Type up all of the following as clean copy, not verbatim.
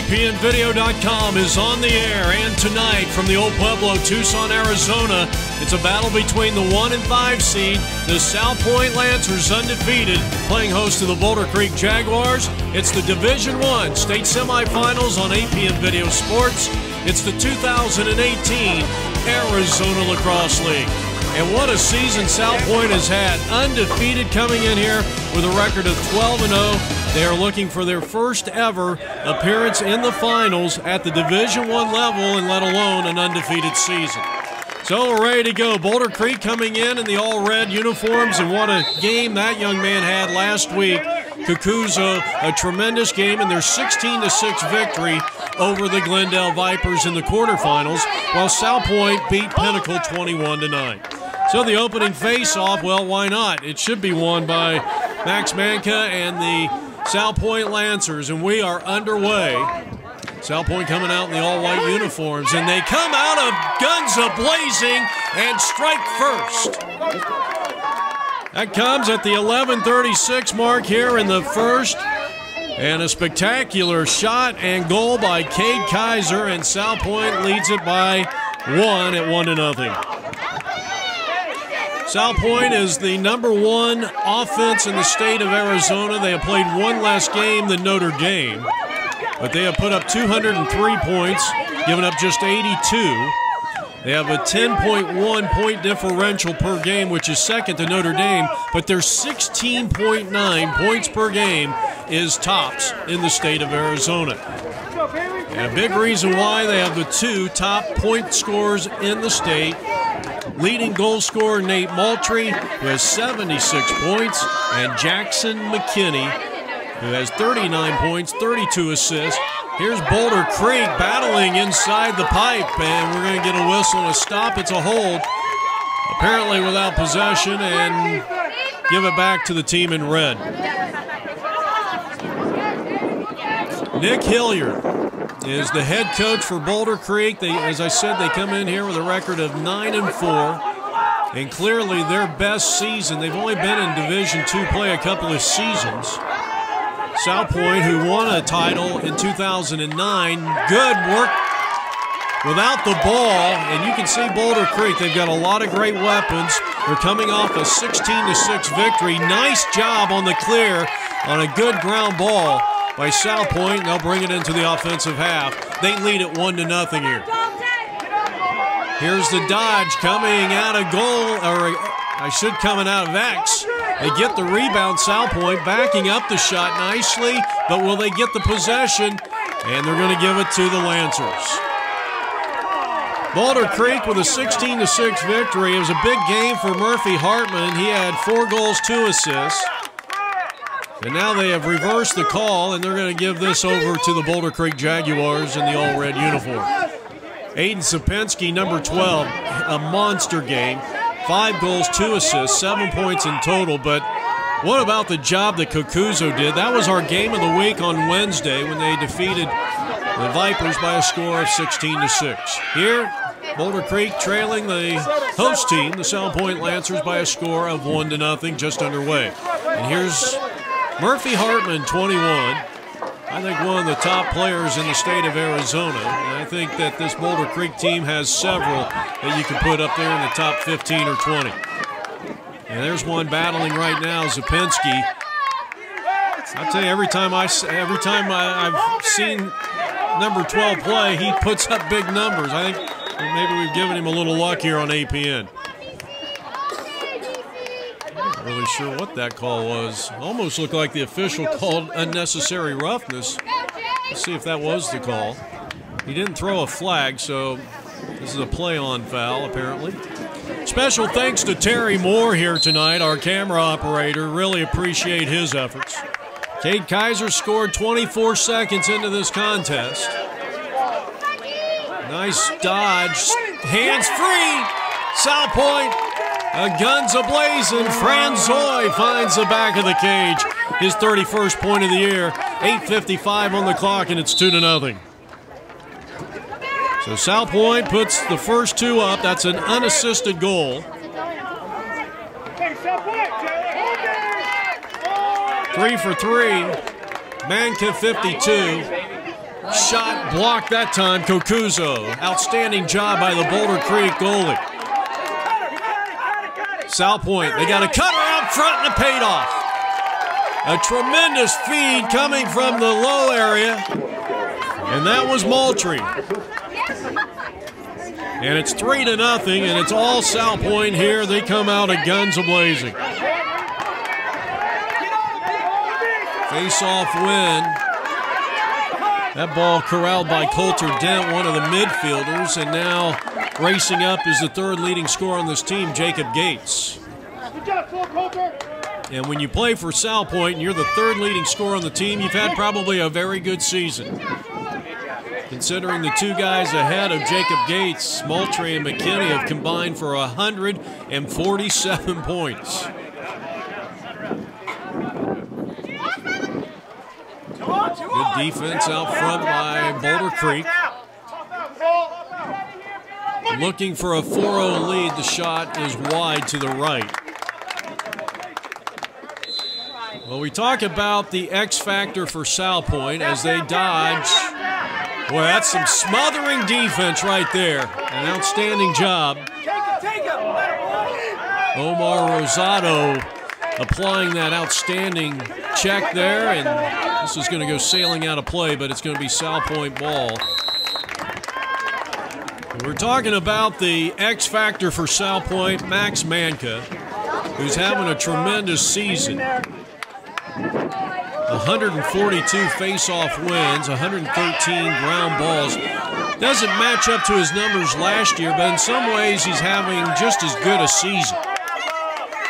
APNvideo.com is on the air, and tonight from the Old Pueblo, Tucson, Arizona, it's a battle between the 1 and 5 seed, the Salpointe Lancers, undefeated, playing host to the Boulder Creek Jaguars. It's the Division I state semifinals on APN Video Sports. It's the 2018 Arizona Lacrosse League. And what a season Salpointe has had, undefeated coming in here with a record of 12-0. They are looking for their first ever appearance in the finals at the Division I level, and let alone an undefeated season. So we're ready to go. Boulder Creek coming in the all-red uniforms, and what a game that young man had last week. Cucuzzo, a tremendous game in their 16-6 victory over the Glendale Vipers in the quarterfinals, while Salpointe beat Pinnacle 21-9. So the opening face-off, well, why not? It should be won by Max Manka and the Salpointe Lancers, and we are underway. Salpointe coming out in the all-white uniforms, and they come out of guns a-blazing and strike first. That comes at the 11:36 mark here in the first, and a spectacular shot and goal by Cade Kaiser, and Salpointe leads it by 1 at 1-0. Salpointe is the #1 offense in the state of Arizona. They have played one less game than Notre Dame, but they have put up 203 points, given up just 82. They have a 10.1 point differential per game, which is second to Notre Dame, but their 16.9 points per game is tops in the state of Arizona. And a big reason why they have the 2 top point scorers in the state. Leading goal scorer Nate Moultrie, who has 76 points, and Jackson McKinney, who has 39 points, 32 assists. Here's Boulder Creek battling inside the pipe, and we're going to get a whistle and a stop. It's a hold, apparently without possession, and give it back to the team in red. Nick Hilliard is the head coach for Boulder Creek. As I said, they come in here with a record of 9-4, and clearly their best season. They've only been in Division II play a couple of seasons. Salpointe, who won a title in 2009, good work without the ball, and you can see Boulder Creek, they've got a lot of great weapons. They're coming off a 16-6 victory. Nice job on the clear on a good ground ball by Salpointe, and they'll bring it into the offensive half. They lead it 1-0 here. Here's the dodge coming out of goal, or I should coming out of X. They get the rebound, Salpointe backing up the shot nicely, but will they get the possession? And they're going to give it to the Lancers. Boulder Creek with a 16-6 victory. It was a big game for Murphy Hartman. He had 4 goals, 2 assists. And now they have reversed the call, and they're going to give this over to the Boulder Creek Jaguars in the all-red uniform. Aiden Sapinski, number 12, a monster game. 5 goals, 2 assists, 7 points in total. But what about the job that Cucuzzo did? That was our game of the week on Wednesday when they defeated the Vipers by a score of 16-6. Here, Boulder Creek trailing the host team, the Salpointe Lancers, by a score of 1-0, just underway. And here's Murphy Hartman, 21, I think one of the top players in the state of Arizona. And I think that this Boulder Creek team has several that you can put up there in the top 15 or 20. And there's one battling right now, Zapinski. I tell you, every time I've seen number 12 play, he puts up big numbers. I think maybe we've given him a little luck here on APN. Not really sure what that call was. Almost looked like the official called unnecessary roughness. Let's see if that was the call. He didn't throw a flag, so this is a play-on foul, apparently. Special thanks to Terry Moore here tonight, our camera operator. Really appreciate his efforts. Cade Kaiser scored 24 seconds into this contest. Nice dodge. Hands free. Salpointe. Guns a-blazing. Franzoy finds the back of the cage. His 31st point of the year. 8:55 on the clock, and it's 2-0. So Salpointe puts the first 2 up. That's an unassisted goal. 3 for 3. Manka 52. Shot blocked that time, Kokuzo. Outstanding job by the Boulder Creek goalie. Salpointe, they got a cutter out front and it paid off. A tremendous feed coming from the low area, and that was Moultrie. And it's 3-0, and it's all Salpointe here. They come out of guns a-blazing. Face-off win. That ball corralled by Coulter Dent, one of the midfielders, and now racing up is the third leading scorer on this team, Jacob Gates. And when you play for Salpointe and you're the third leading scorer on the team, you've had probably a very good season. Considering the two guys ahead of Jacob Gates, Moultrie and McKinney have combined for 147 points. Good defense out front by Boulder Creek. Looking for a 4-0 lead. The shot is wide to the right. Well, we talk about the X factor for Salpointe as they dodge. Boy, that's some smothering defense right there. An outstanding job. Omar Rosado applying that outstanding check there, and this is going to go sailing out of play, but it's going to be Salpointe ball. We're talking about the X factor for Salpointe, Max Manka, who's having a tremendous season. 142 face-off wins, 113 ground balls. Doesn't match up to his numbers last year, but in some ways he's having just as good a season.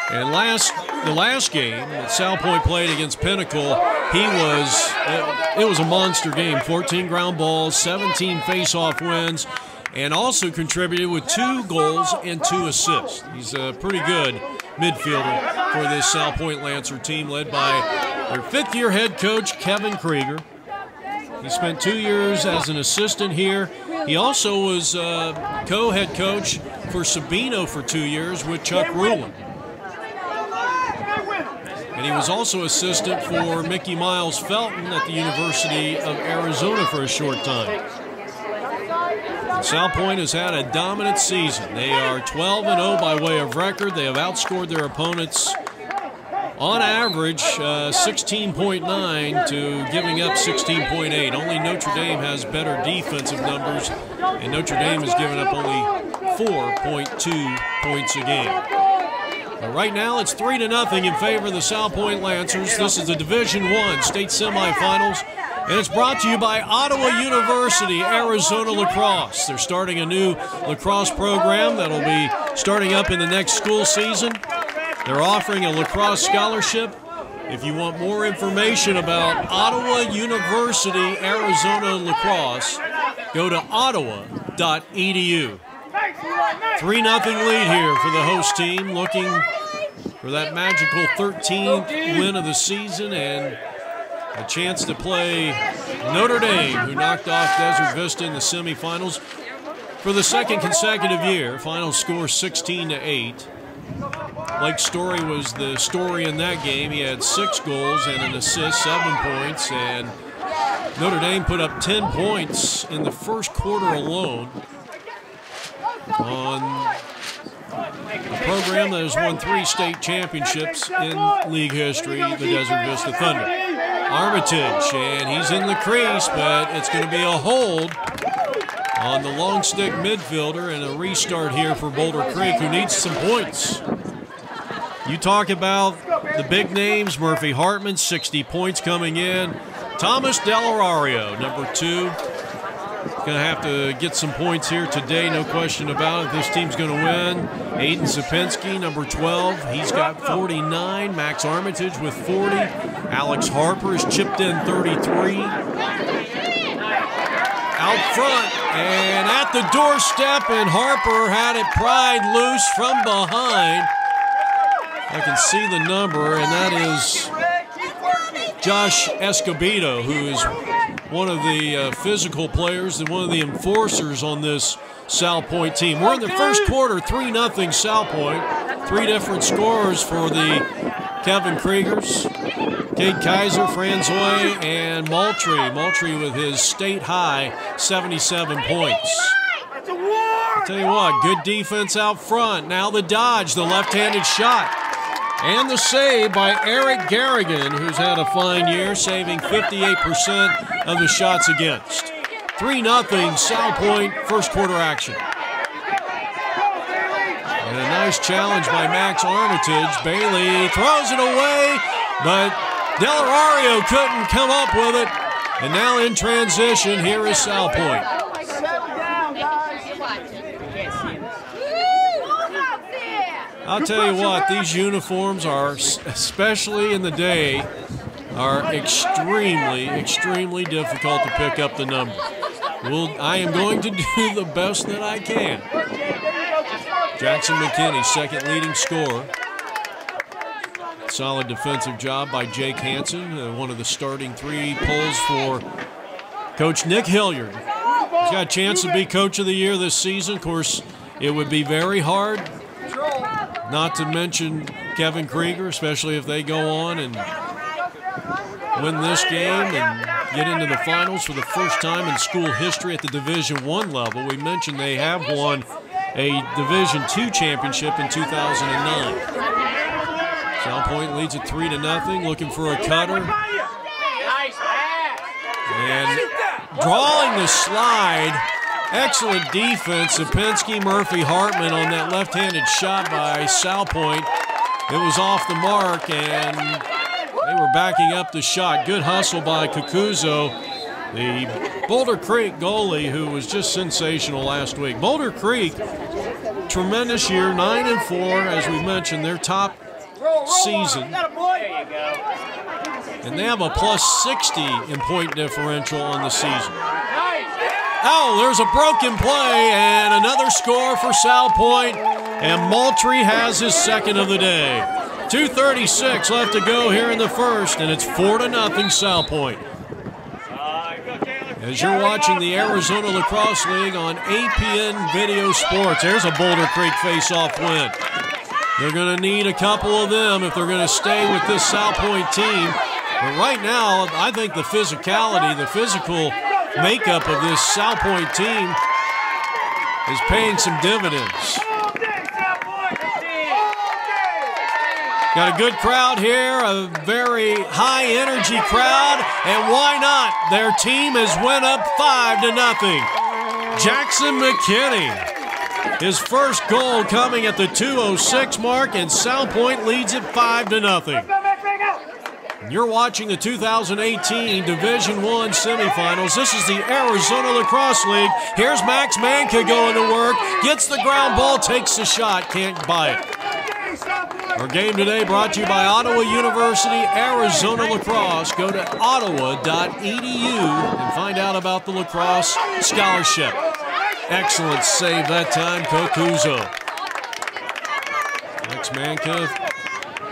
And the last game that Salpointe played against Pinnacle, it was a monster game. 14 ground balls, 17 face-off wins, and also contributed with 2 goals and 2 assists. He's a pretty good midfielder for this Salpointe Lancer team, led by their 5th-year head coach, Kevin Krieger. He spent 2 years as an assistant here. He also was co-head coach for Sabino for 2 years with Chuck Rulin. And he was also assistant for Mickey Miles Felton at the University of Arizona for a short time. Salpointe has had a dominant season. They are 12-0 by way of record. They have outscored their opponents on average 16.9 to giving up 16.8. Only Notre Dame has better defensive numbers, and Notre Dame has given up only 4.2 points a game. But right now it's 3-0 in favor of the Salpointe Lancers. This is the Division I state semifinals. And it's brought to you by Ottawa University, Arizona Lacrosse. They're starting a new lacrosse program that'll be starting up in the next school season. They're offering a lacrosse scholarship. If you want more information about Ottawa University, Arizona Lacrosse, go to ottawa.edu. 3-0 lead here for the host team, looking for that magical 13th win of the season and a chance to play Notre Dame, who knocked off Desert Vista in the semifinals for the 2nd consecutive year. Final score 16-8. Blake Story was the story in that game. He had 6 goals and an assist, 7 points, and Notre Dame put up 10 points in the first quarter alone on a program that has won 3 state championships in league history, the Desert Vista Thunder. Armitage, and he's in the crease, but it's going to be a hold on the long stick midfielder and a restart here for Boulder Creek, who needs some points. You talk about the big names, Murphy Hartman, 60 points coming in. Thomas Delario, number 2. Going to have to get some points here today, no question about it. This team's going to win. Aiden Zapinski, number 12. He's got 49. Max Armitage with 40. Alex Harper has chipped in 33. Out front and at the doorstep, and Harper had it pried loose from behind. I can see the number, and that is Josh Escobedo, who is one of the physical players and one of the enforcers on this Salpointe team. We're in the first quarter, 3-0 Salpointe. 3 different scorers for the Kevin Kriegers. Cade Kaiser, Franzoy, and Moultrie. Moultrie with his state-high 77 points. I'll tell you what, good defense out front. Now the dodge, the left-handed shot. And the save by Eric Garrigan, who's had a fine year, saving 58% of the shots against. 3-0 Salpointe, first quarter action. And a nice challenge by Max Armitage. Bailey throws it away, but Delario couldn't come up with it. And now in transition, here is Salpointe. I'll tell you what, these uniforms are, especially in the day, are extremely, extremely difficult to pick up the number. I am going to do the best that I can. Jackson McKinney, second leading scorer. Solid defensive job by Jake Hansen, one of the starting 3 pulls for Coach Nick Hilliard. He's got a chance to be Coach of the Year this season. Of course, it would be very hard not to mention Kevin Krieger, especially if they go on and win this game and get into the finals for the first time in school history at the Division I level. We mentioned they have won a Division II championship in 2009. Salpointe leads it 3-0, looking for a cutter. And drawing the slide. Excellent defense. Sapinski, Murphy, Hartman on that left-handed shot by Salpointe. It was off the mark, and they were backing up the shot. Good hustle by Cucuzzo, the Boulder Creek goalie, who was just sensational last week. Boulder Creek, tremendous year, 9-4, as we mentioned, their top season. And they have a +60 in point differential on the season. Oh, there's a broken play and another score for Salpointe, and Moultrie has his second of the day. 2:36 left to go here in the first, and it's 4-0 Salpointe. As you're watching the Arizona Lacrosse League on APN Video Sports, there's a Boulder Creek face-off win. They're going to need a couple of them if they're going to stay with this Salpointe team. But right now, I think the physicality, the physical makeup of this Salpointe team is paying some dividends. Got a good crowd here, a very high energy crowd, and why not? Their team has went up 5-0. Jackson McKinney, his first goal coming at the 2:06 mark, and Salpointe leads it 5-0. You're watching the 2018 Division I semifinals. This is the Arizona Lacrosse League. Here's Max Manka going to work. Gets the ground ball, takes the shot, can't buy it. Our game today brought to you by Ottawa University, Arizona Lacrosse. Go to ottawa.edu and find out about the lacrosse scholarship. Excellent save that time, Cucuzzo. Max Manka.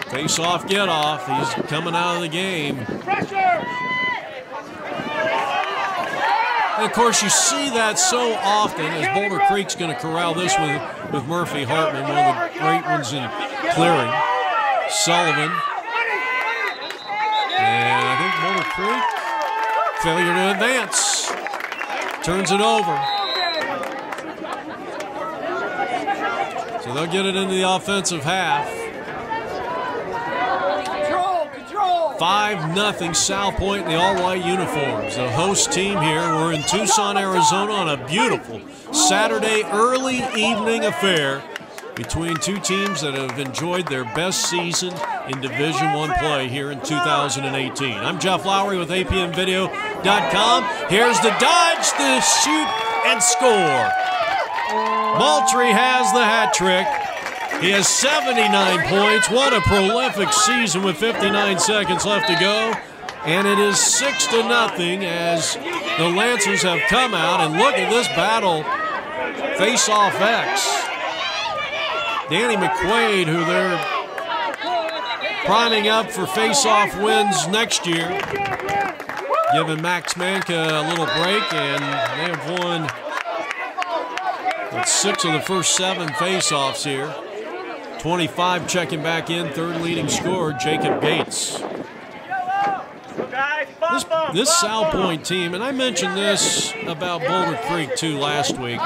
Face off, get off. He's coming out of the game. And of course, you see that so often as Boulder Creek's going to corral this with Murphy Hartman, one of the great ones in clearing. Sullivan. And I think Boulder Creek, failure to advance. Turns it over. So they'll get it into the offensive half. 5-0 Salpointe in the all-white uniforms. The host team here. We're in Tucson, Arizona on a beautiful Saturday early evening affair between two teams that have enjoyed their best season in Division I play here in 2018. I'm Jeff Lowry with APNvideo.com. Here's the dodge, the shoot, and score. Moultrie has the hat trick. He has 79 points. What a prolific season with 59 seconds left to go. And it is 6-0 as the Lancers have come out. And look at this battle. Face-off X. Danny McQuaid, who they're priming up for face-off wins next year. Giving Max Manka a little break, and they have won 6 of the first 7 face-offs here. 25 checking back in, third leading scorer, Jacob Gates. This Salpointe team, and I mentioned this about Boulder Creek too last week.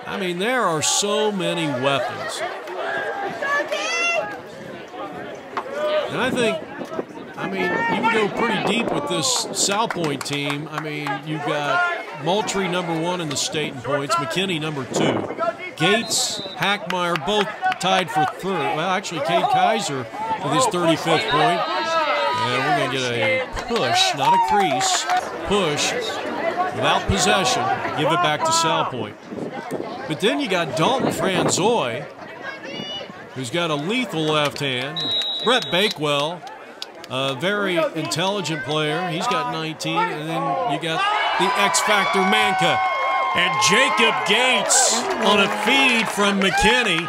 I mean, there are so many weapons. And I think, I mean, you can go pretty deep with this Salpointe team. I mean, you've got Moultrie, #1 in the state in points, McKinney, #2. Gates, Hackmeyer, both tied for 3rd. Well, actually, Cade Kaiser with his 35th point. And we're going to get a push, not a crease, push without possession. Give it back to Salpointe. But then you got Dalton Franzoy, who's got a lethal left hand. Brett Bakewell, a very intelligent player. He's got 19. And then you got the X-Factor Manka. And Jacob Gates on a feed from McKinney.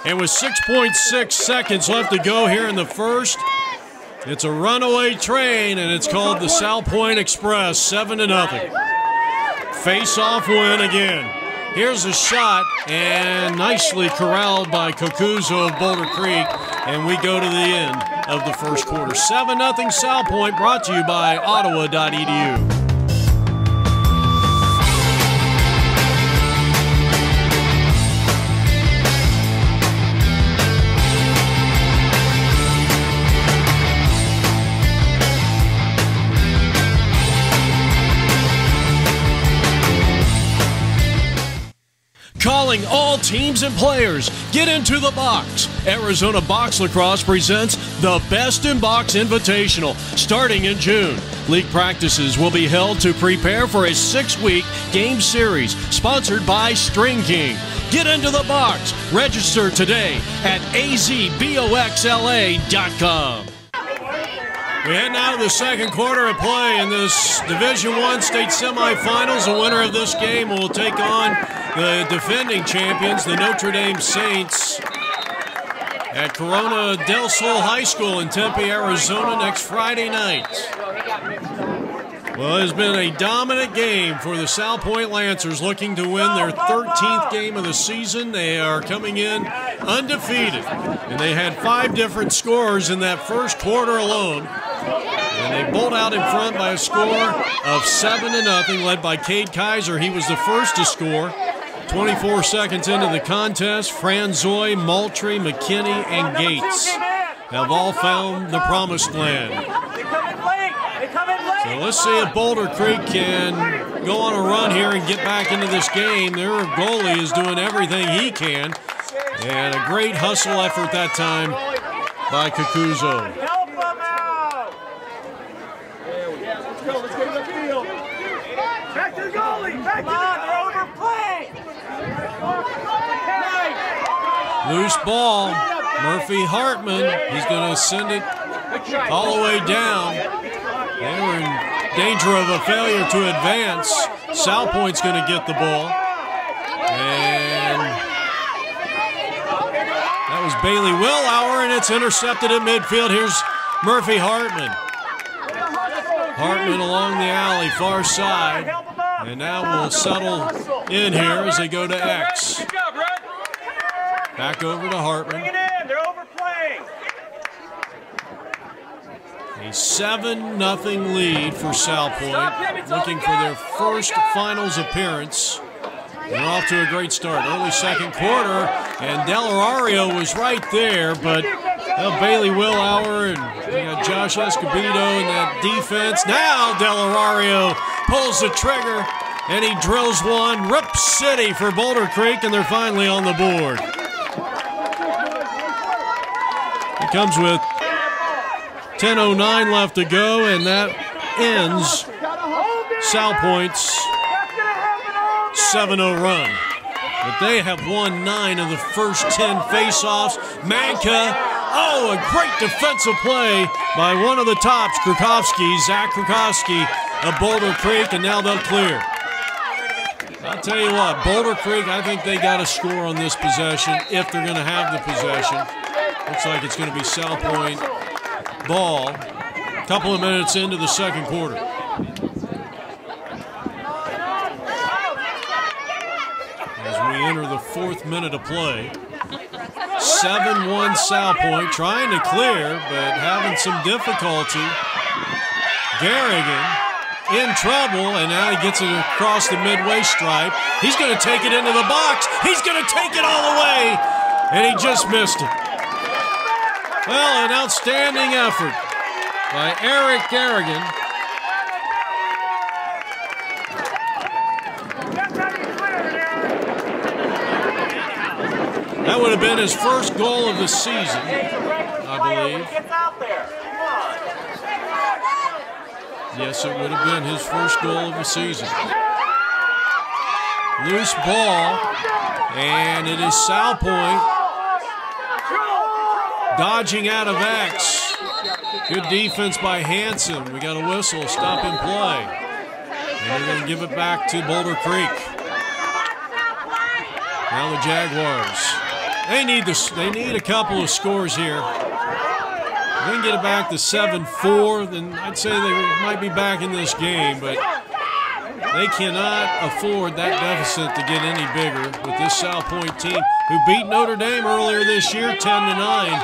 And with 6.6 seconds left to go here in the first, it's a runaway train, and it's called the Salpointe Express, 7-0. Face-off win again. Here's a shot, and nicely corralled by Kokuzo of Boulder Creek, and we go to the end of the first quarter. 7-0 Salpointe, brought to you by Ottawa.edu. Calling all teams and players, get into the box. Arizona Box Lacrosse presents the Best in Box Invitational starting in June. League practices will be held to prepare for a 6-week game series sponsored by String King. Get into the box. Register today at azboxla.com. We head now to the second quarter of play in this Division I state semifinals. The winner of this game will take on the defending champions, the Notre Dame Saints, at Corona del Sol High School in Tempe, Arizona next Friday night. Well, it has been a dominant game for the Salpointe Lancers, looking to win their 13th game of the season. They are coming in undefeated, and they had 5 different scorers in that first quarter alone. And they bolt out in front by a score of 7-0, led by Cade Kaiser. He was the first to score. 24 seconds into the contest, Franzoy, Moultrie, McKinney, and Gates have all found the promised land. So let's see if Boulder Creek can go on a run here and get back into this game. Their goalie is doing everything he can. And a great hustle effort that time by Kokuzo. Let's get in the field. Back to the goalie. Back to the goalie. They're overplaying. Loose ball. Murphy Hartman. He's going to send it all the way down. They were in danger of a failure to advance. Salpointe's going to get the ball. And that was Bailey Willauer, and it's intercepted at midfield. Here's Murphy Hartman. Hartman along the alley, far side. And now we'll settle in here as they go to X. Back over to Hartman. They're overplaying. A 7-0 lead for Salpointe, looking for their first finals appearance. They're off to a great start. Early second quarter, and Delario was right there, but Bailey Willauer and we got Josh Escobedo in that defense. Now Delario pulls the trigger, and he drills one. Rip City for Boulder Creek, and they're finally on the board. It comes with 10:09 left to go, and that ends Salpointe's 7-0 run. But they have won 9 of the first 10 face-offs. Manka, oh, a great defensive play by one of the tops, Krakowski, Zach Krakowski of Boulder Creek, and now they'll clear. I'll tell you what, Boulder Creek, I think they got a score on this possession if they're going to have the possession. Looks like it's going to be Salpointe ball. A couple of minutes into the second quarter. As we enter the 4th minute of play. 7-1 Salpointe, trying to clear, but having some difficulty. Garrigan in trouble, and now he gets it across the midway stripe. He's going to take it into the box. He's going to take it all the way, and he just missed it. Well, an outstanding effort by Eric Garrigan. That would have been his first goal of the season, I believe. Yes, it would have been his first goal of the season. Loose ball, and it is Salpointe dodging out of X. Good defense by Hansen. We got a whistle, stop in play. And they're going to give it back to Boulder Creek. Now the Jaguars. They need a couple of scores here. If they can get it back to 7-4, then I'd say they might be back in this game, but they cannot afford that deficit to get any bigger with this Salpointe team, who beat Notre Dame earlier this year, 10-9,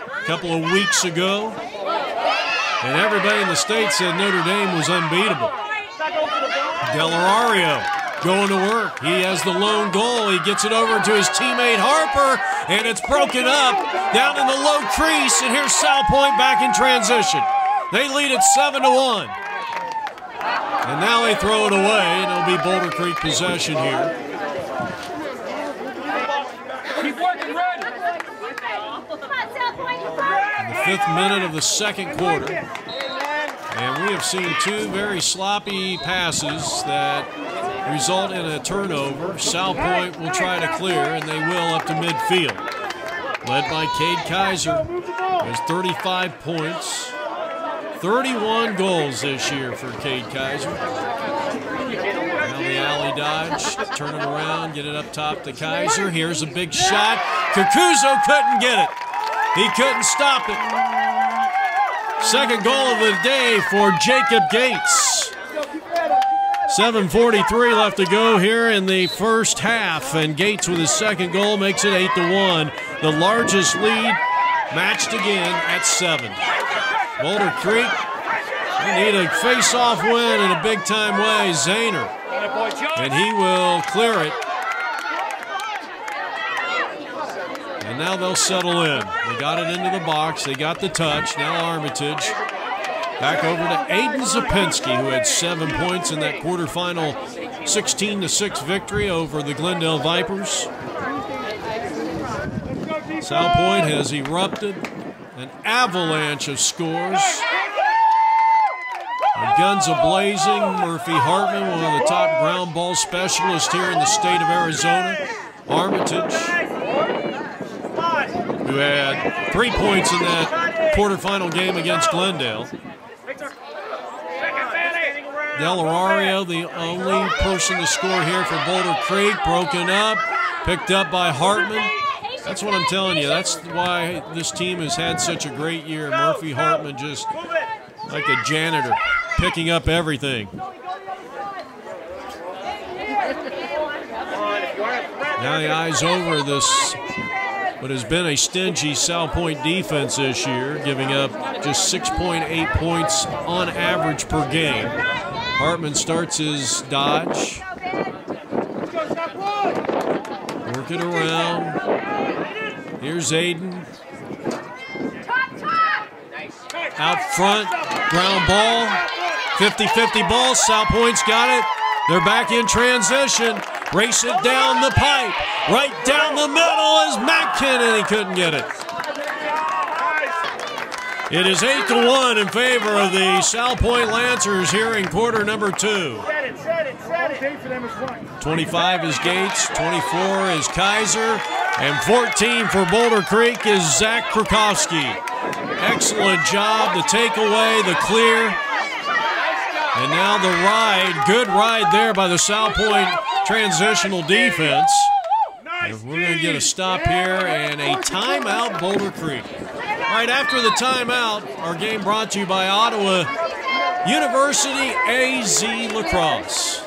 a couple of weeks ago. And everybody in the state said Notre Dame was unbeatable. Delario going to work. He has the lone goal. He gets it over to his teammate Harper, and it's broken up down in the low crease, and here's Salpointe back in transition. They lead at 7-1. And now they throw it away, and it'll be Boulder Creek possession here. In the 5th minute of the second quarter. And we have seen two very sloppy passes that result in a turnover. Salpointe will try to clear, and they will up to midfield. Led by Cade Kaiser. There's 35 points. 31 goals this year for Cade Kaiser. Now the alley dodge. Turn it around, get it up top to Kaiser. Here's a big shot. Kukuzo couldn't get it. He couldn't stop it. Second goal of the day for Jacob Gates. 7:43 left to go here in the first half, and Gates with his second goal makes it 8-1. The largest lead matched again at 7. Boulder Creek, they need a face-off win in a big-time way. Zahner, and he will clear it. And now they'll settle in. They got it into the box. They got the touch. Now Armitage. Back over to Aiden Zapinski, who had 7 points in that quarterfinal 16-6 victory over the Glendale Vipers. Salpointe has erupted. An avalanche of scores. The guns a-blazing. Murphy Hartman, one of the top ground ball specialists here in the state of Arizona. Armitage, who had 3 points in that quarterfinal game against Glendale. Delario, the only person to score here for Boulder Creek, broken up, picked up by Hartman. That's what I'm telling you. That's why this team has had such a great year. Murphy Hartman just like a janitor, picking up everything. Now the eyes over this, what has been a stingy Salpointe defense this year, giving up just 6.8 points on average per game. Hartman starts his dodge. Work it around. Here's Aiden. Out front, ground ball. 50-50 ball. Salpointe's got it. They're back in transition. Race it down the pipe. Right down the middle is McKinnon. He couldn't get it. It is 8-1 in favor of the Salpointe Lancers here in quarter number 2. 25 is Gates, 24 is Kaiser, and 14 for Boulder Creek is Zach Krakowski. Excellent job to take away the clear. And now the ride, good ride there by the Salpointe transitional defense. And we're going to get a stop here and a timeout, Boulder Creek. Right after the timeout, our game brought to you by Ottawa University AZ Lacrosse.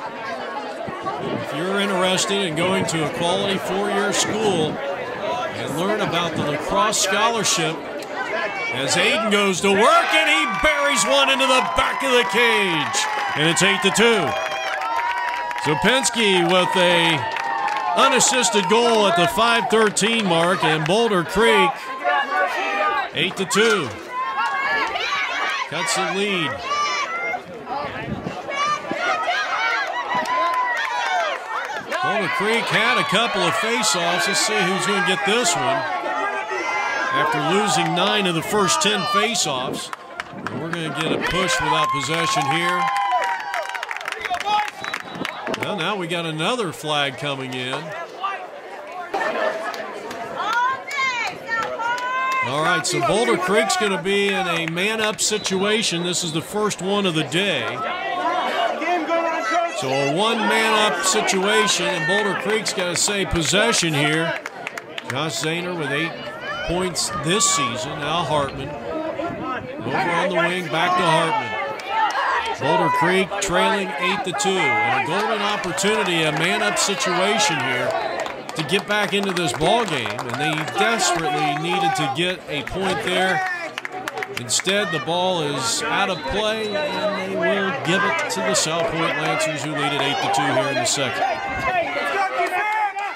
If you're interested in going to a quality four-year school and learn about the lacrosse scholarship As Aiden goes to work, and he buries one into the back of the cage. And it's 8-2. So Penske with a unassisted goal at the 5:13 mark, and Boulder Creek 8-2. Cuts the lead. Boulder Creek had a couple of face-offs. Let's see who's going to get this one. After losing 9 of the first 10 face-offs, we're going to get a push without possession here. Well, now we got another flag coming in. All right, so Boulder Creek's going to be in a man-up situation. This is the first one of the day. So a one-man-up situation, and Boulder Creek's got to say possession here. Josh Zahner with 8 points this season. Now Hartman over on the wing, back to Hartman. Boulder Creek trailing 8-2, and a golden opportunity, a man-up situation here to get back into this ball game, and they desperately needed to get a point there. Instead, the ball is out of play, and they will give it to the Salpointe Lancers, who lead at 8-2 here in the second.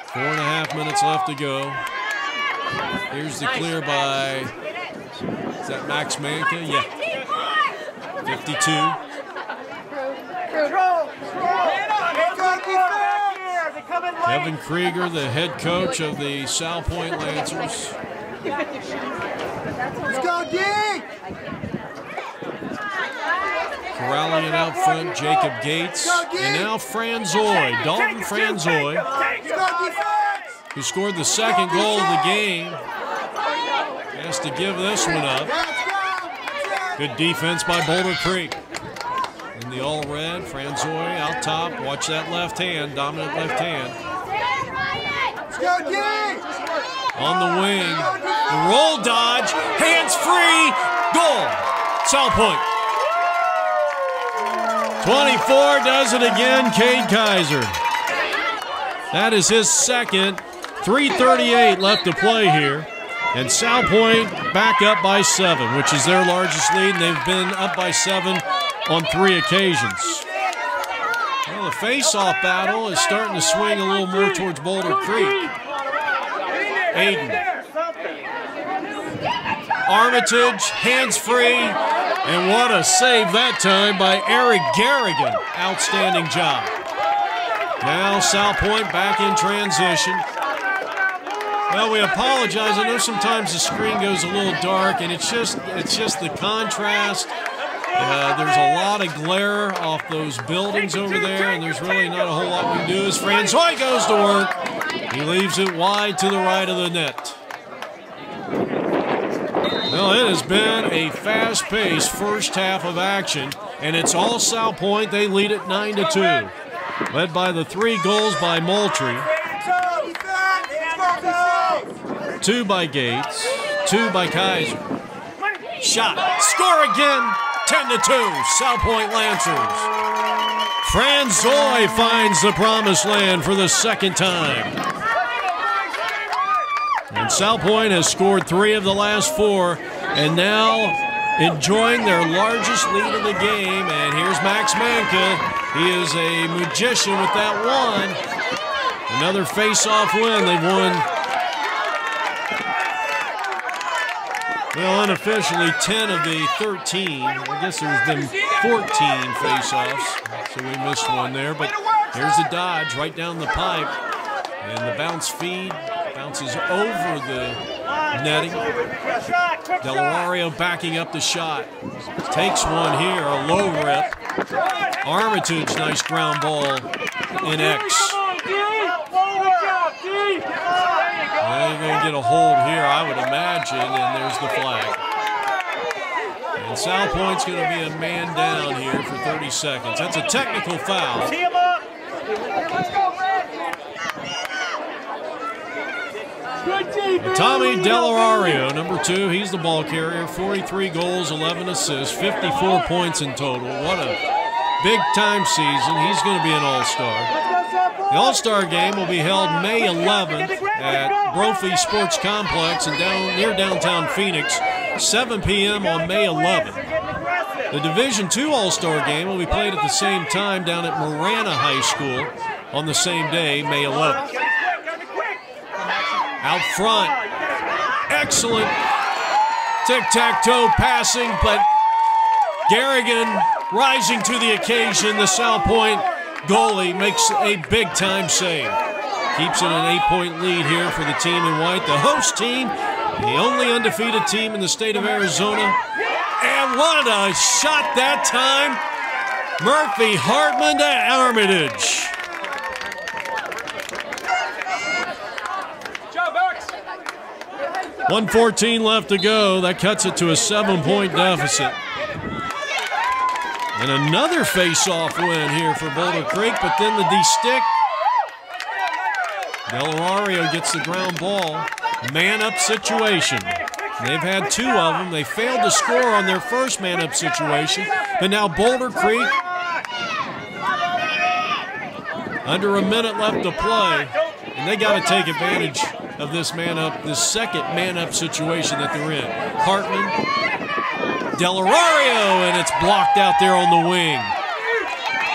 4.5 minutes left to go. Here's the clear by, is that Max Manka? Yeah. 52. Kevin Krieger, the head coach of the Salpointe Lancers. Let's go, D! Corralling it out front, Jacob Gates. And now Franzoy, Dalton Franzoy, who scored the second goal of the game, has to give this one up. Good defense by Boulder Creek. In the all-red, Franzoy out top. Watch that left hand, dominant left hand. On the wing, the roll dodge, hands free, goal. Salpointe. 24 does it again, Cade Kaiser. That is his second. 3:38 left to play here. And Salpointe back up by 7, which is their largest lead, and they've been up by 7 on 3 occasions. Well, the face-off battle is starting to swing a little more towards Boulder Creek. Aiden. Armitage, hands-free, and what a save that time by Eric Garrigan. Outstanding job. Now Salpointe back in transition. Well, we apologize. I know sometimes the screen goes a little dark, and it's just the contrast. There's a lot of glare off those buildings over there, and there's really not a whole lot we can do. As Franzoy goes to work, he leaves it wide to the right of the net. Well, it has been a fast-paced first half of action, and it's all Salpointe. They lead it 9-2, led by the 3 goals by Moultrie. 2 by Gates, 2 by Kaiser. Shot, score again, 10-2, Salpointe Lancers. Franzoy finds the promised land for the second time. And Salpointe has scored 3 of the last 4, and now enjoying their largest lead of the game. And here's Max Manka. He is a magician with that one. Another face-off win. They've won, well, unofficially 10 of the 13. I guess there's been 14 face-offs, so we missed one there. But here's a dodge right down the pipe, and the bounce feed bounces over the netting. Delario backing up the shot. Takes one here, a low rip. Armitage, nice ground ball in X. Well, you're going to get a hold here, I would imagine, and there's the flag. And Salpointe's going to be a man down here for 30 seconds. That's a technical foul. Tommy Delario, number 2, he's the ball carrier. 43 goals, 11 assists, 54 points in total. What a big-time season. He's going to be an all-star. The All-Star game will be held May 11th at Brophy Sports Complex near downtown Phoenix. 7 p.m. on May 11th. The Division II All-Star Game will be played at the same time down at Marana High School on the same day, May 11th. Out front, excellent tic-tac-toe passing, but Garrigan rising to the occasion. The Salpointe goalie makes a big-time save. Keeps it an 8-point lead here for the team in white. The host team, the only undefeated team in the state of Arizona. And what a shot that time. Murphy Hartman to Armitage. 1:14 left to go. That cuts it to a 7-point deficit. And another face-off win here for Boulder Creek, but then the D-stick. Delario gets the ground ball. Man-up situation. They've had 2 of them. They failed to score on their first man-up situation, but now Boulder Creek, under a minute left to play, and they got to take advantage of this man-up, this second man-up situation that they're in. Hartman, Delario, and it's blocked out there on the wing.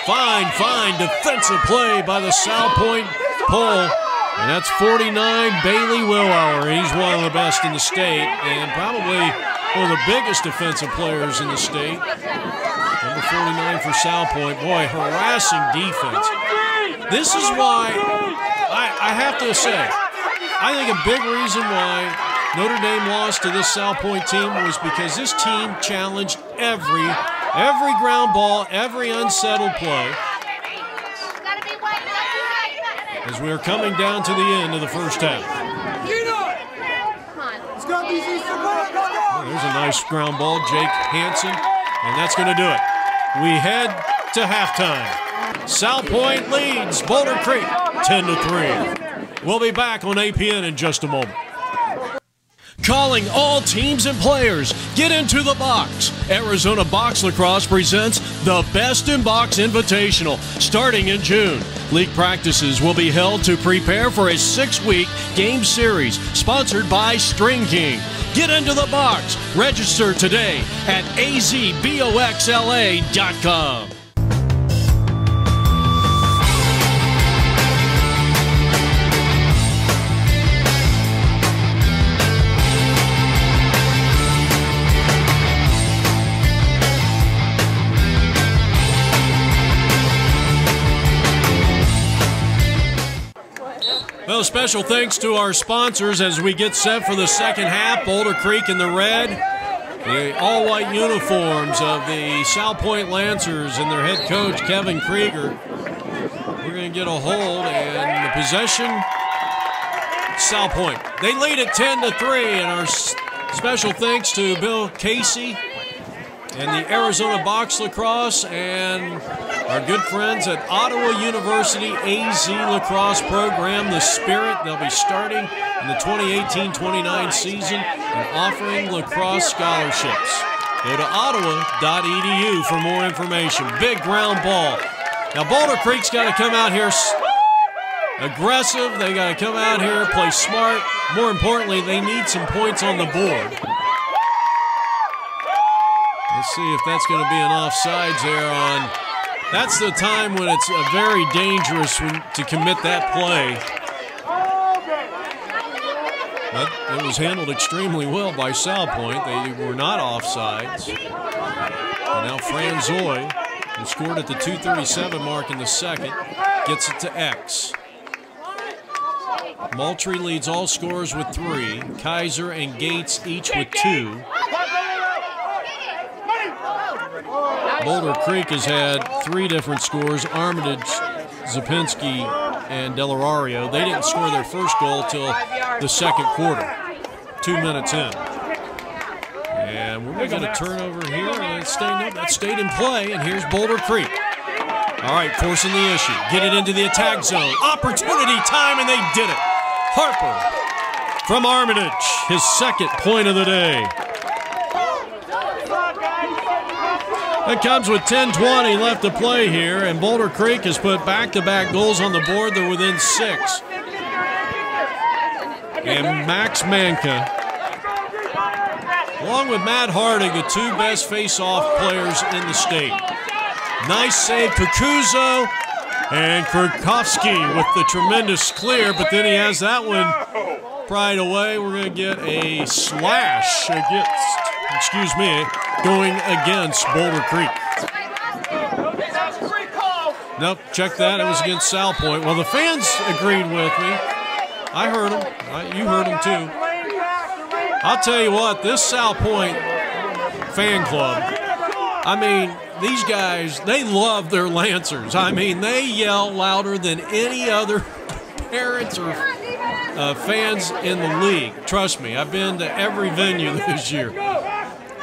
Fine defensive play by the Salpointe pole. And that's 49, Bailey Willauer. He's one of the best in the state and probably one of the biggest defensive players in the state. Number 49 for Salpointe. Boy, harassing defense. This is why I have to say, I think a big reason why Notre Dame lost to this Salpointe team was because this team challenged every ground ball, every unsettled play. As we are coming down to the end of the first half. Well, there's a nice ground ball, Jake Hansen, and that's going to do it. We head to halftime. Salpointe leads Boulder Creek 10-3. We'll be back on APN in just a moment. Calling all teams and players, get into the box. Arizona Box Lacrosse presents the Best in Box Invitational starting in June. League practices will be held to prepare for a 6-week game series sponsored by String King. Get into the box. Register today at azboxla.com. Well, special thanks to our sponsors as we get set for the second half. Boulder Creek in the red, the all-white uniforms of the Salpointe Lancers and their head coach, Kevin Krieger. We're going to get a hold, and the possession, Salpointe. They lead it 10-3, and our special thanks to Bill Casey and the Arizona Box Lacrosse and our good friends at Ottawa University AZ Lacrosse program, The Spirit. They'll be starting in the 2018-29 season and offering lacrosse scholarships. Go to ottawa.edu for more information. Big ground ball. Now Boulder Creek's got to come out here aggressive. They got to come out here, play smart. More importantly, they need some points on the board. Let's see if that's going to be an offsides there on. That's the time when it's very dangerous to commit that play. But it was handled extremely well by Salpointe. They were not offsides. And now Franzoy, who scored at the 2:37 mark in the second, gets it to X. Moultrie leads all scorers with 3. Kaiser and Gates each with 2. Boulder Creek has had 3 different scores: Armitage, Zapinski, and Delario. They didn't score their first goal till the second quarter, 2 minutes in. And we're going to get a turnover here, and that stayed in play, and here's Boulder Creek. All right, forcing the issue. Get it into the attack zone. Opportunity time, and they did it. Harper from Armitage, his second point of the day. It comes with 10:20 left to play here, and Boulder Creek has put back-to-back goals on the board. They're within 6. And Max Manka Along with Matt Harding, the two best face-off players in the state. Nice save, Kukuzo, and Kurkowski with the tremendous clear, but then he has that one pried away. We're going to get a slash going against Boulder Creek. Nope, check that. It was against Salpointe. Well, the fans agreed with me. I heard them. You heard them too. I'll tell you what, this Salpointe fan club, I mean, these guys, they love their Lancers. I mean, they yell louder than any other parents or fans in the league. Trust me, I've been to every venue this year.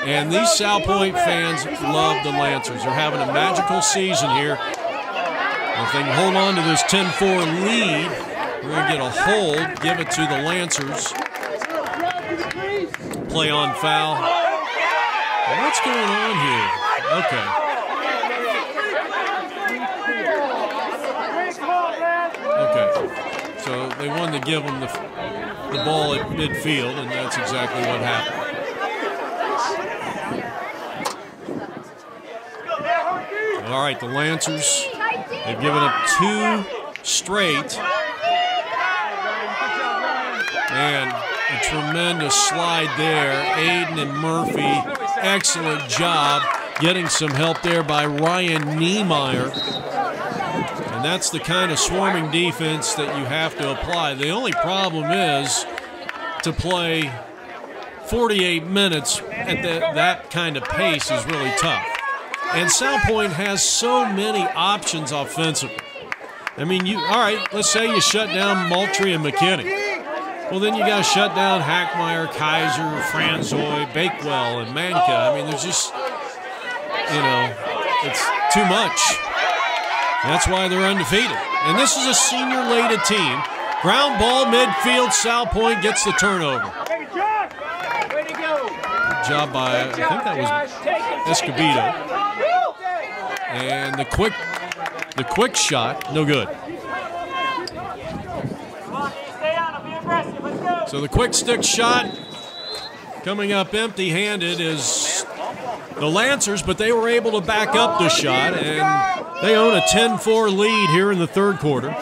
And these Salpointe fans love the Lancers. They're having a magical season here. If they can hold on to this 10-4 lead, we're going to get a hold, give it to the Lancers. Play on foul. Well, what's going on here? Okay. Okay. So they wanted to give them the ball at midfield, and that's exactly what happened. All right, the Lancers, they've given up 2 straight. And a tremendous slide there. Aiden and Murphy, excellent job getting some help there by Ryan Niemeyer. And that's the kind of swarming defense that you have to apply. The only problem is to play 48 minutes at that kind of pace is really tough. And Salpointe has so many options offensively. I mean, all right, let's say you shut down Moultrie and McKinney. Well, then you got to shut down Hackmeyer, Kaiser, Franzoy, Bakewell, and Manka. I mean, there's just, it's too much. That's why they're undefeated. And this is a senior-laden team. Ground ball, midfield, Salpointe gets the turnover. Good job by, I think that was Escobedo. And the quick shot, no good. So the quick stick shot coming up empty-handed is the Lancers, but they were able to back up the shot, and they own a 10-4 lead here in the third quarter.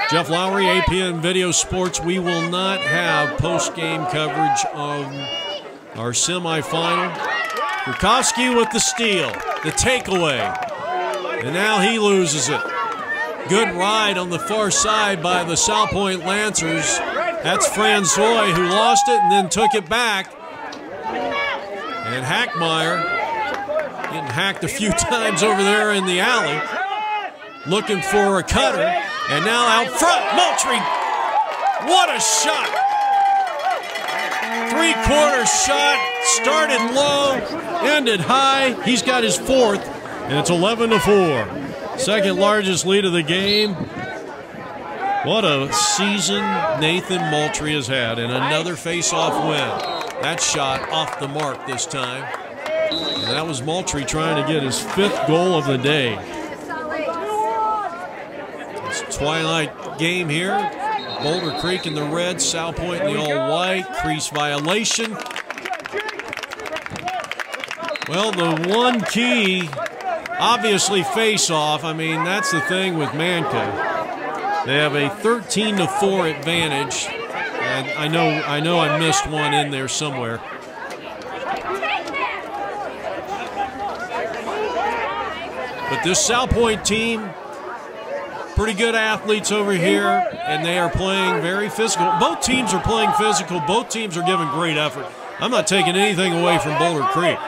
Jeff Lowry, APN Video Sports. We will not have post-game coverage on our semifinal. Kurkowski with the steal, the takeaway, and now he loses it. Good ride on the far side by the Salpointe Lancers. That's Franzoy who lost it and then took it back. And Hackmeyer getting hacked a few times over there in the alley, looking for a cutter. And now out front, Moultrie. What a shot. Three-quarter shot, started low, ended high. He's got his 4th, and it's 11-4. Second largest lead of the game. What a season Nathan Moultrie has had, and another face-off win. That shot off the mark this time. And that was Moultrie trying to get his 5th goal of the day. It's a twilight game here. Boulder Creek in the red, Salpointe in the all-white. Crease violation. Well, the one key, obviously face-off. I mean, that's the thing with Manka. They have a 13-4 advantage, and I know I missed one in there somewhere. But this Salpointe team, pretty good athletes over here, and they are playing very physical. Both teams are playing physical. Both teams are giving great effort. I'm not taking anything away from Boulder Creek.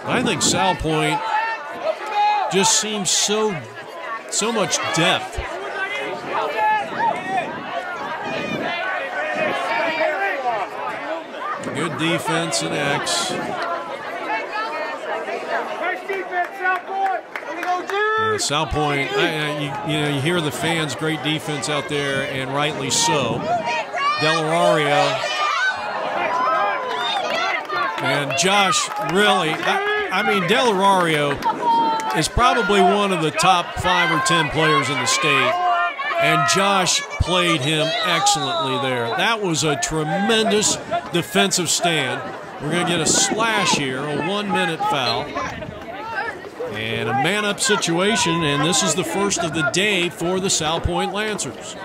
I think Salpointe just seems so much depth. Good defense in X. Salpointe, you hear the fans, great defense out there, and rightly so. Delario and Josh, really, I mean, Delario is probably one of the top 5 or 10 players in the state. And Josh played him excellently there. That was a tremendous defensive stand. We're going to get a slash here, a 1-minute foul. And a man-up situation, and this is the first of the day for the Salpointe Lancers.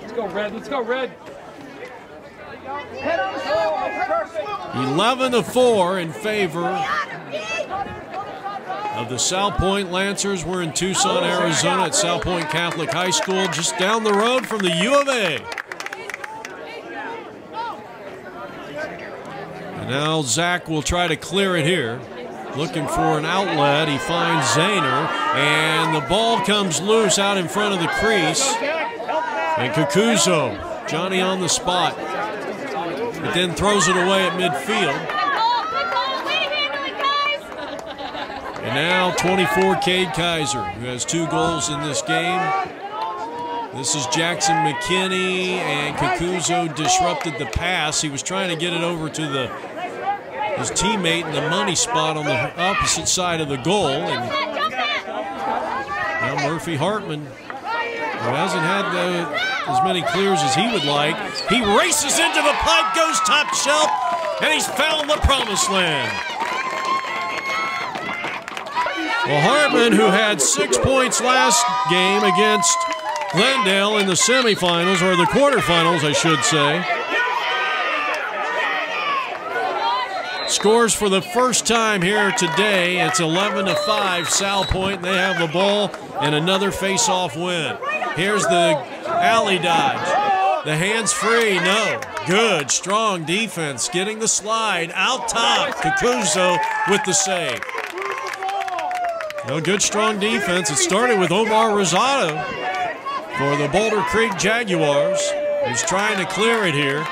Let's go, Red. Let's go, Red. 11-4 in favor of the Salpointe Lancers. We're in Tucson, Arizona at Salpointe Catholic High School, just down the road from the U of A. And now Zach will try to clear it here. Looking for an outlet. He finds Zahner, and the ball comes loose out in front of the crease. And Kakuzo, Johnny on the spot, but then throws it away at midfield. And now 24, Cade Kaiser, who has 2 goals in this game. This is Jackson McKinney, and Kakuzo disrupted the pass. He was trying to get it over to his teammate in the money spot on the opposite side of the goal. And now Murphy Hartman, who hasn't had as many clears as he would like, he races into the pipe, goes top shelf, and he's found the promised land. Well, Hartman, who had 6 points last game against Glendale in the semifinals, or the quarterfinals, I should say, scores for the first time here today. It's 11-5, Salpointe. They have the ball and another face-off win. Here's the alley dodge. The hands free, no. Good, strong defense, getting the slide out top. Kakuzo with the save. No, good, strong defense. It started with Omar Rosado for the Boulder Creek Jaguars, who's trying to clear it here.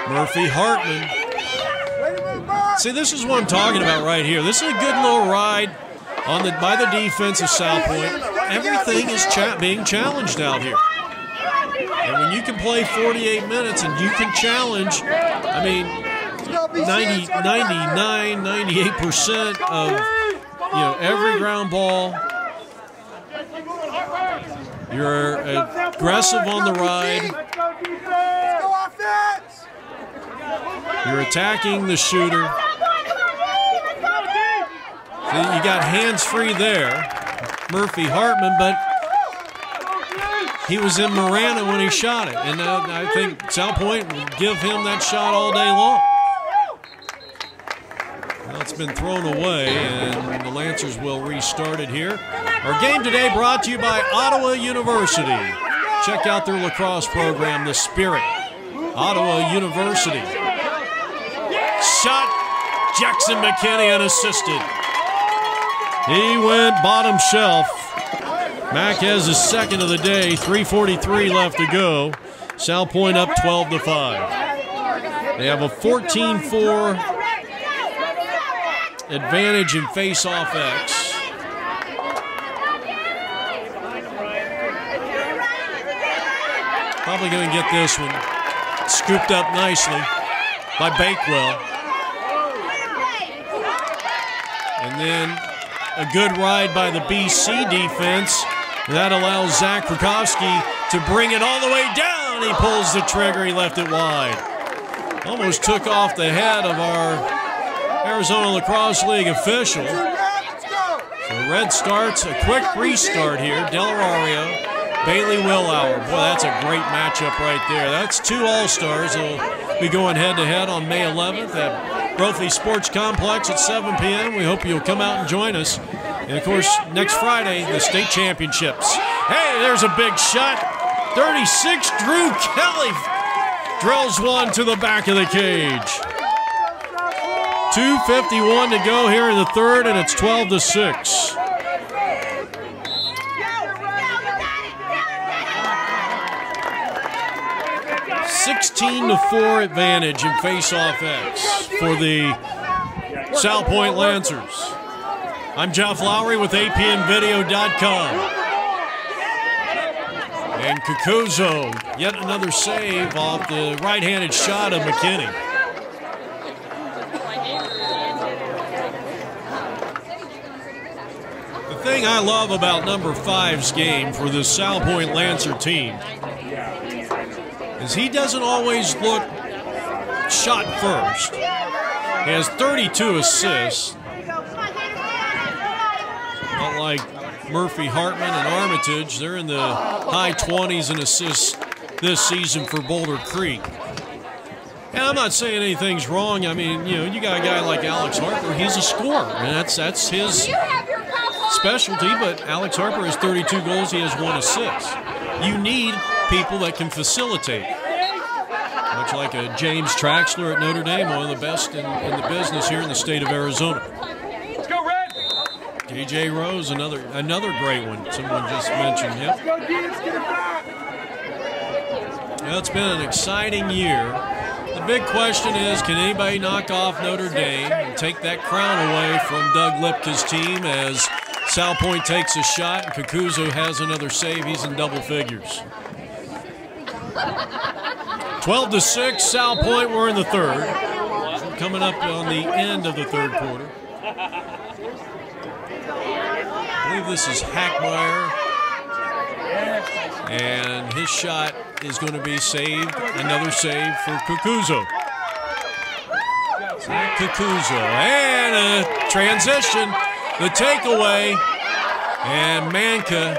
Murphy Hartman. See, this is what I'm talking about right here. This is a good little ride by the defense of Salpointe. Everything is being challenged out here. And when you can play 48 minutes and you can challenge, I mean, 99, 98% of every ground ball. You're aggressive on the ride. You're attacking the shooter. So you got hands free there, Murphy Hartman, but he was in Marana when he shot it. And I think Salpointe will give him that shot all day long. Well, it's been thrown away, and the Lancers will restart it here. Our game today brought to you by Ottawa University. Check out their lacrosse program, The Spirit. Ottawa University. Shot, Jackson McKinney unassisted. He went bottom shelf. Mack has his second of the day, 3:43 left to go. Salpointe up 12-5. They have a 14-4 advantage in face-off X. Probably going to get this one scooped up nicely by Bakewell. And then a good ride by the BC defense. That allows Zach Krakowski to bring it all the way down. He pulls the trigger. He left it wide. Almost took off the head of our Arizona Lacrosse League official. So Red starts, a quick restart here. Delario, Bailey Willauer. Boy, that's a great matchup right there. That's 2 All-Stars. They'll be going head-to-head on May 11th at Brophy Sports Complex at 7 p.m. We hope you'll come out and join us. And, of course, next Friday, the state championships. Hey, there's a big shot. 36, Drew Kelly drills one to the back of the cage. 2:51 to go here in the third, and it's 12-6. (16-4) advantage in face-off X for the Salpointe Lancers. I'm Jeff Lowry with APNvideo.com. And Kakuzo, yet another save off the right-handed shot of McKinney. The thing I love about number 5's game for the Salpointe Lancer team is he doesn't always look shot first. He has 32 assists. Not like Murphy, Hartman, and Armitage. They're in the high 20s in assists this season for Boulder Creek. And I'm not saying anything's wrong. I mean, you know, you got a guy like Alex Harper. He's a scorer, and that's his specialty. But Alex Harper has 32 goals. He has 1 assist. You need people that can facilitate. Much like a James Traxler at Notre Dame, one of the best in the business here in the state of Arizona. Let's go, Red! J.J. Rose, another great one. Someone just mentioned. Yep. Let's go, Gibbs, get it back! Well, it's been an exciting year. The big question is, can anybody knock off Notre Dame and take that crown away from Doug Lipka's team as Salpointe takes a shot and Kakuzo has another save? He's in double figures. 12-6, Salpointe. We're in the third. We're coming up on the end of the third quarter. I believe this is Hackmeyer. And his shot is going to be saved. Another save for Kakuzo. Kakuzo. And a transition. The takeaway. And Manka,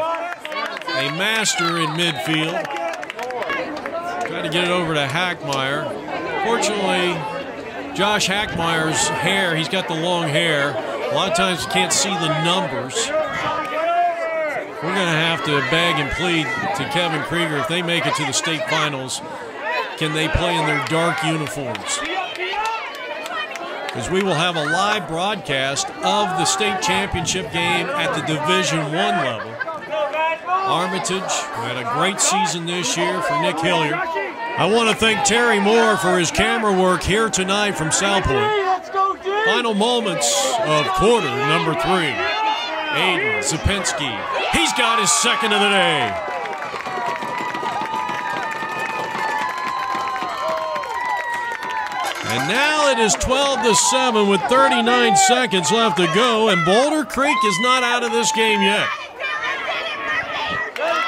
a master in midfield. Trying to get it over to Hackmeyer. Fortunately, Josh Hackmeyer's hair, he's got the long hair. A lot of times you can't see the numbers. We're going to have to beg and plead to Kevin Krieger, if they make it to the state finals, can they play in their dark uniforms? Because we will have a live broadcast of the state championship game at the Division I level. Armitage, who had a great season this year for Nick Hilliard. I want to thank Terry Moore for his camera work here tonight from Salpointe. Final moments of quarter number 3. Aiden Zapinski. He's got his second of the day. And now it is 12-7 with 39 seconds left to go, and Boulder Creek is not out of this game yet.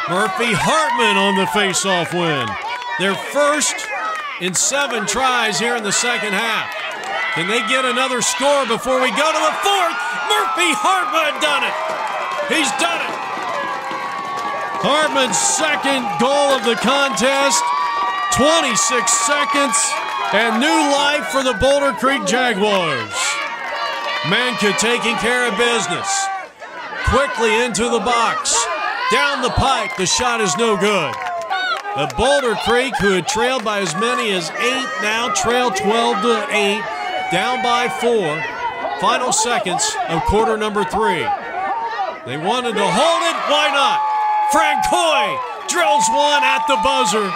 Murphy Hartman on the face-off win. Their first in 7 tries here in the second half. Can they get another score before we go to the fourth? Murphy Hartman done it. He's done it. Hartman's second goal of the contest. 26 seconds and new life for the Boulder Creek Jaguars. Manka taking care of business. Quickly into the box. Down the pike. The shot is no good. The Boulder Creek, who had trailed by as many as 8, now trail 12-8. Down by 4. Final seconds of quarter number 3. They wanted to hold it. Why not? Francois drills one at the buzzer.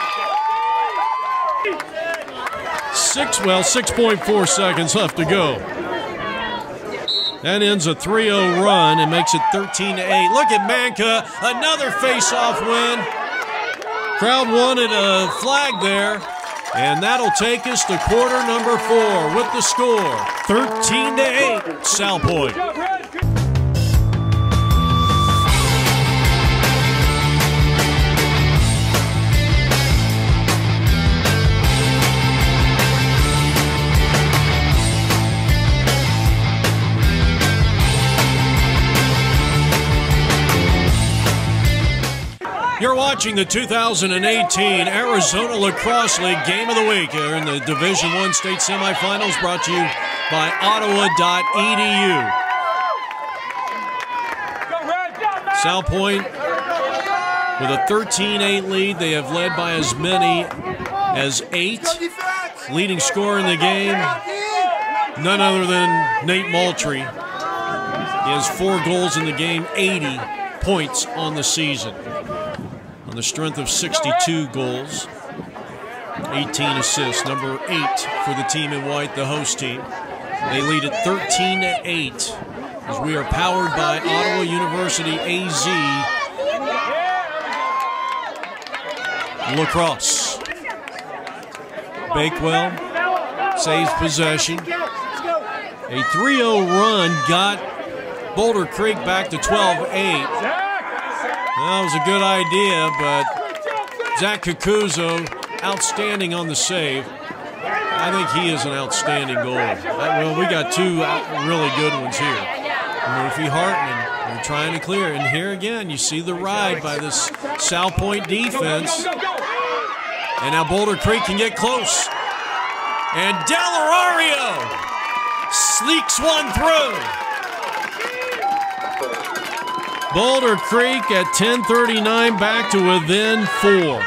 6.4 seconds left to go. That ends a 3-0 run and makes it 13-8. Look at Manka. Another face-off win. Crowd wanted a flag there. And that'll take us to quarter number 4 with the score, 13-8, Salpointe. You're watching the 2018 Arizona Lacrosse League Game of the Week here in the Division I state semifinals, brought to you by Ottawa.edu. Salpointe with a 13-8 lead. They have led by as many as 8. Leading scorer in the game, none other than Nate Moultrie. He has 4 goals in the game, 80 points on the season. On the strength of 62 goals, 18 assists, number 8 for the team in white, the host team. They lead at 13-8 as we are powered by Ottawa University AZ Lacrosse. Bakewell saves possession. A 3-0 run got Boulder Creek back to 12-8. That was a good idea, but Zach Cucuzzo, outstanding on the save. I think he is an outstanding goalie. Well, we got two really good ones here. Murphy Hartman, they're trying to clear. And here again, you see the ride by this Salpointe defense. And now Boulder Creek can get close. And Delario sneaks one through. Boulder Creek at 10:39 back to within 4.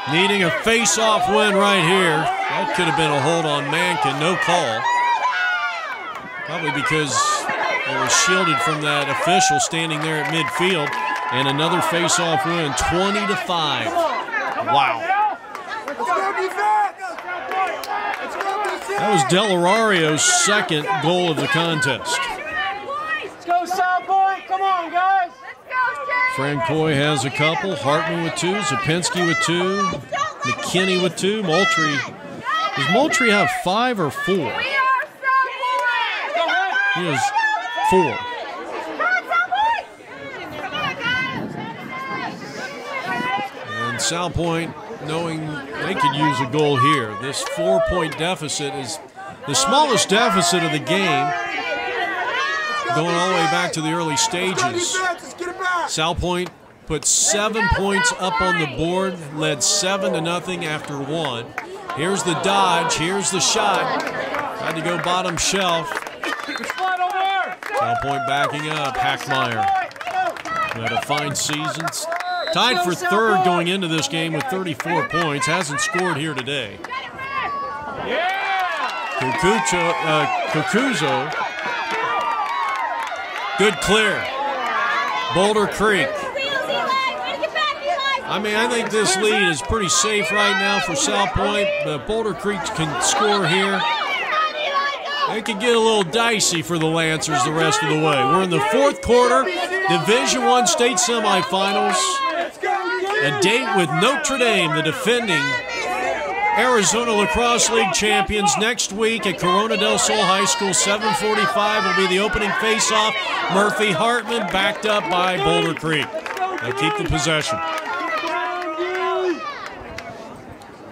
Needing a face-off win right here. That could have been a hold on Mankin, no call. Probably because it was shielded from that official standing there at midfield. And another face-off win, 20-5. Wow. That was Delarario's second goal of the contest. Let's go, Salpointe. Come on, guys. Francois has a couple. Hartman with 2. Zapinski with 2. McKinney with 2. Moultrie. Does Moultrie have 5 or 4? He has 4. And Salpointe, knowing they could use a goal here. This 4-point deficit is the smallest deficit of the game, going all the way back to the early stages. Salpointe put 7 points up on the board, led 7-0 after 1. Here's the dodge, here's the shot. Had to go bottom shelf. Salpointe backing up, Hackmeyer. Had a fine season. Tied for 3rd going into this game with 34 points. Hasn't scored here today. Cucuzzo. Good clear. Boulder Creek. I mean, I think this lead is pretty safe right now for Salpointe, but Boulder Creek can score here. It could get a little dicey for the Lancers the rest of the way. We're in the 4th quarter, Division I state semifinals. A date with Notre Dame, the defending Arizona Lacrosse League champions, next week at Corona del Sol High School. 7:45 will be the opening face-off. Murphy Hartman backed up by Boulder Creek. They keep the possession.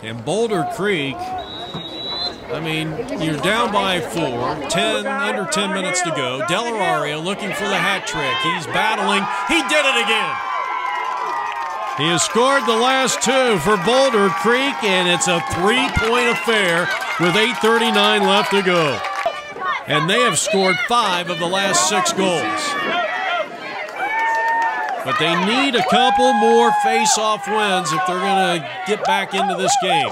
And Boulder Creek, I mean, you're down by 4, under 10 minutes to go. Delario looking for the hat trick. He's battling. He did it again. He has scored the last 2 for Boulder Creek, and it's a 3-point affair with 8:39 left to go. And they have scored 5 of the last 6 goals. But they need a couple more face-off wins if they're going to get back into this game.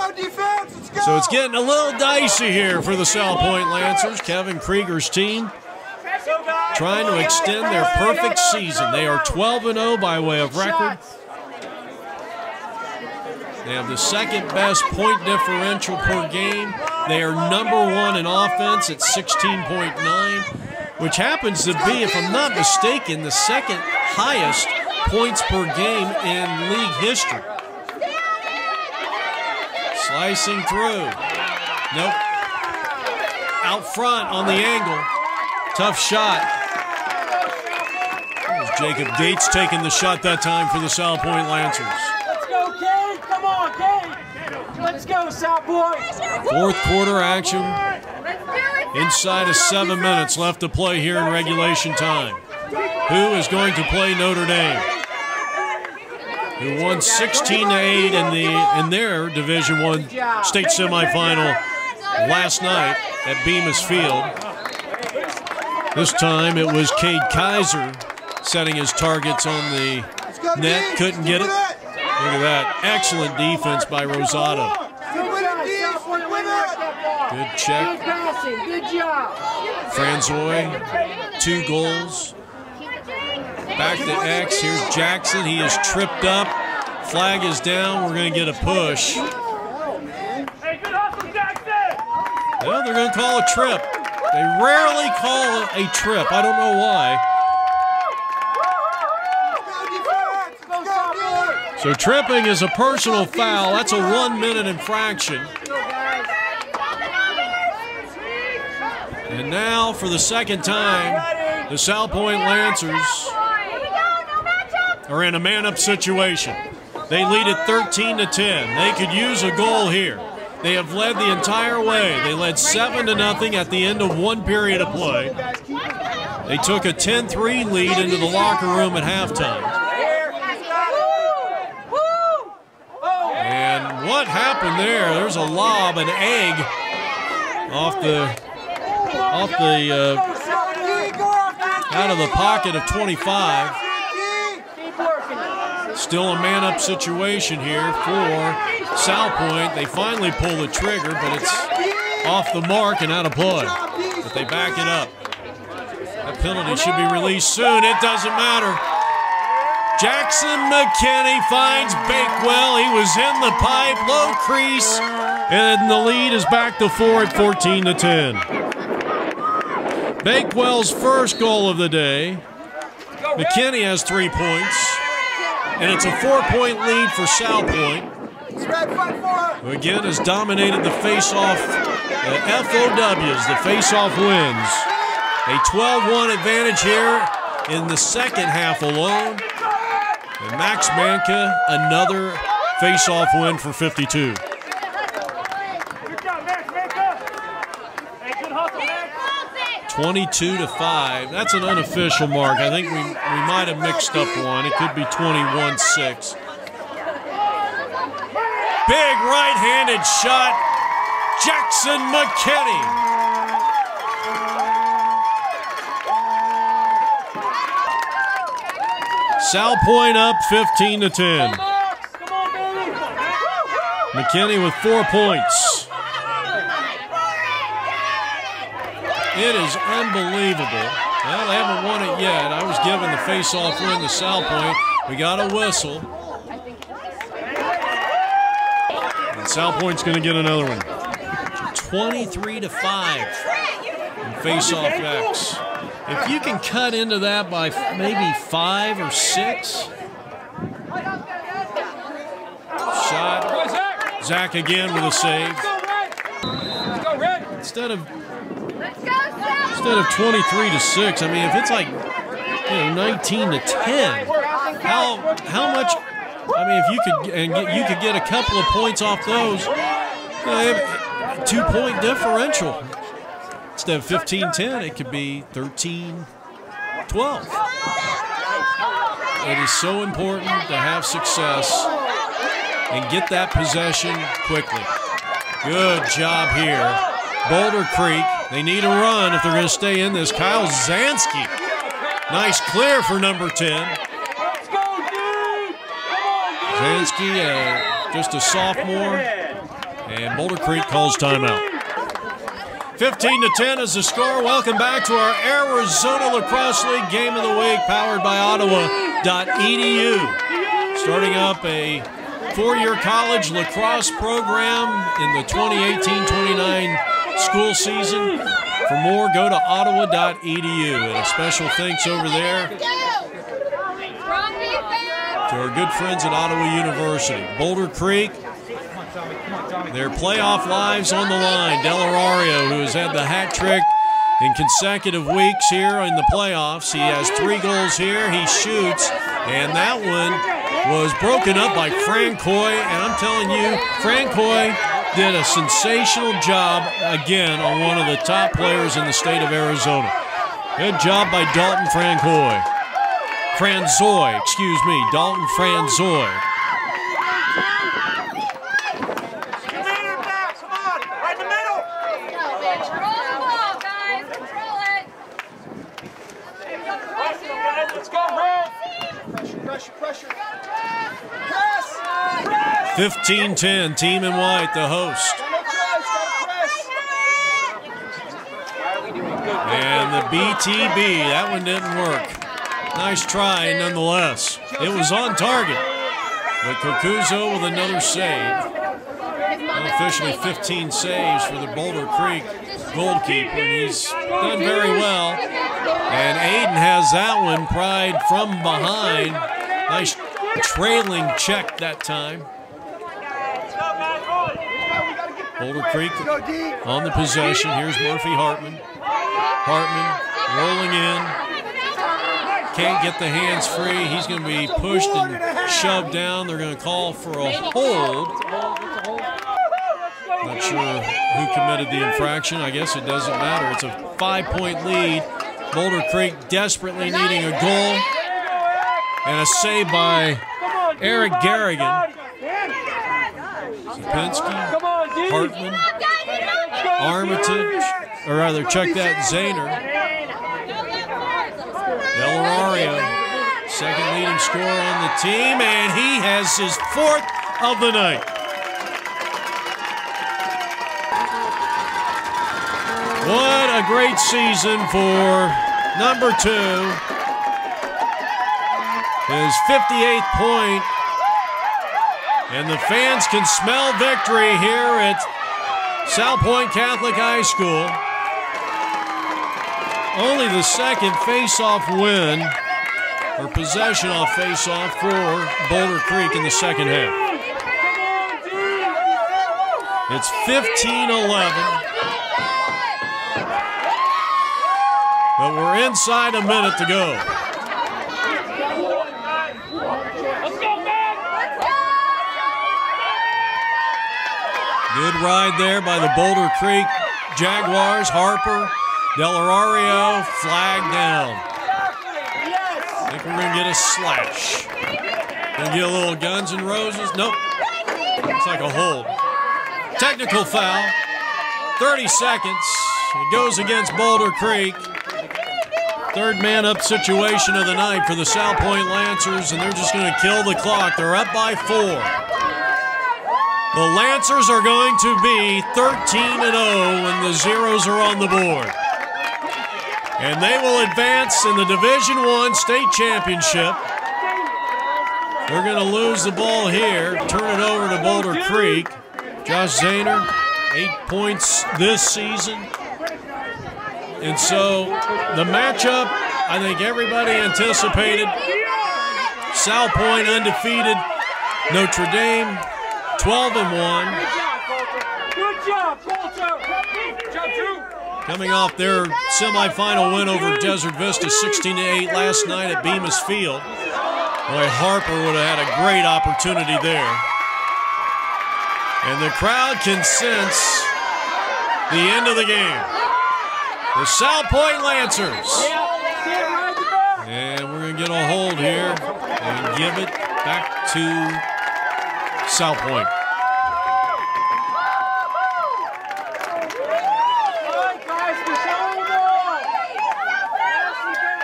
So it's getting a little dicey here for the Salpointe Lancers. Kevin Krieger's team trying to extend their perfect season. They are 12-0 by way of record. They have the 2nd best point differential per game. They are number 1 in offense at 16.9, which happens to be, if I'm not mistaken, the 2nd highest points per game in league history. Slicing through. Nope. Out front on the angle. Tough shot. There's Jacob Gates taking the shot that time for the Salpointe Lancers. Let's go, Kate. Come on, Kate. Let's go, Salpointe. 4th quarter action. Inside of 7 minutes left to play here in regulation time. Who is going to play Notre Dame? Who won 16-8 in their Division I state semifinal last night at Bemis Field. This time it was Cade Kaiser setting his targets on the net. Couldn't get it. Look at that. Excellent defense by Rosado. Good check. Good job. Francois, 2 goals. Back to X. Here's Jackson. He is tripped up. Flag is down. We're going to get a push. Well, they're going to call a trip. They rarely call a trip. I don't know why. So tripping is a personal foul. That's a 1-minute infraction. And now, for the second time, the Salpointe Lancers are in a man-up situation. They lead it 13-10. They could use a goal here. They have led the entire way. They led 7-0 at the end of one period of play. They took a 10-3 lead into the locker room at halftime. And what happened there? There's a lob, an egg out of the pocket of 25. Still a man-up situation here for Salpointe. They finally pull the trigger, but it's off the mark and out of play. But they back it up. That penalty should be released soon. It doesn't matter. Jackson McKinney finds Bakewell. He was in the pipe, low crease, and the lead is back to 4 at 14-10. Bakewell's first goal of the day. McKinney has 3 points, and it's a 4-point lead for Salpointe, who again has dominated the face-off, the FOWs, the face-off wins. A 12-1 advantage here in the second half alone. And Max Manka, another face-off win for 52. 22-5. That's an unofficial mark. I think we might have mixed up one. It could be 21-6. Big right-handed shot. Jackson McKinney. Salpointe up 15-10. McKinney with 4 points. It is unbelievable. Well, they haven't won it yet. I was given the face-off win to Salpointe. We got a whistle. And Salpointe's going to get another one. 23-5 in face-off X. If you can cut into that by maybe 5 or 6. Shot. Zach again with a save. Instead of 23-6, I mean, if it's like 19-10, how much? I mean, if you could get a couple of points off those, 2-point differential. Instead of 15-10, it could be 13-12. It is so important to have success and get that possession quickly. Good job here. Boulder Creek, they need a run if they're going to stay in this. Kyle Zansky, nice clear for number 10. Zansky, just a sophomore, and Boulder Creek calls timeout. 15-10 is the score. Welcome back to our Arizona Lacrosse League Game of the Week, powered by Ottawa.edu. Starting up a 4-year college lacrosse program in the 2018-29 school season. For more, go to Ottawa.edu. And a special thanks over there to our good friends at Ottawa University. Boulder Creek, their playoff lives on the line. Delario, who has had the hat trick in consecutive weeks here in the playoffs. He has 3 goals here. He shoots, and that one was broken up by Francois. And I'm telling you, Francois did a sensational job again on one of the top players in the state of Arizona. Good job by Dalton Francois. Franzoy, excuse me, Dalton Franzoy. Pressure. 15-10, Team in White, the host. And the BTB, that one didn't work. Nice try nonetheless. It was on target. But Kokuzo with another save. Well, officially 15 saves for the Boulder Creek goalkeeper, and he's done very well. And Aiden has that one pried from behind. Nice trailing check that time. Boulder Creek on the possession. Here's Murphy Hartman. Hartman rolling in. Can't get the hands free. He's going to be pushed and shoved down. They're going to call for a hold. Not sure who committed the infraction. I guess it doesn't matter. It's a 5-point lead. Boulder Creek desperately needing a goal. And a save by Eric Garrigan. Sapinski, Hartman, Armitage, or rather, check that, Zahner. Delarorio, second leading scorer on the team, and he has his 4th of the night. What a great season for number 2. His 58th point. And the fans can smell victory here at Salpointe Catholic High School. Only the second face-off win, or possession off face-off for Boulder Creek in the second half. It's 15-11. But we're inside a minute to go. Good ride there by the Boulder Creek Jaguars. Harper, Delarorio, flag down. I think we're going to get a slash. Going to get a little Guns N' Roses. Nope. It's like a hold. Technical foul. 30 seconds. It goes against Boulder Creek. Third man up situation of the night for the Salpointe Lancers, and they're just going to kill the clock. They're up by 4. The Lancers are going to be 13-0 when the zeros are on the board. And they will advance in the Division I state championship. They're going to lose the ball here, turn it over to Boulder Creek. Josh Zahner, 8 points this season. And so the matchup, I think everybody anticipated. Salpointe undefeated, Notre Dame 12-1. Good job, Coulter. Coming off their semifinal win over Desert Vista 16-8 last night at Bemis Field. Boy, Harper would have had a great opportunity there. And the crowd can sense the end of the game. The Salpointe Lancers. And we're going to get a hold here and give it back to Salpointe.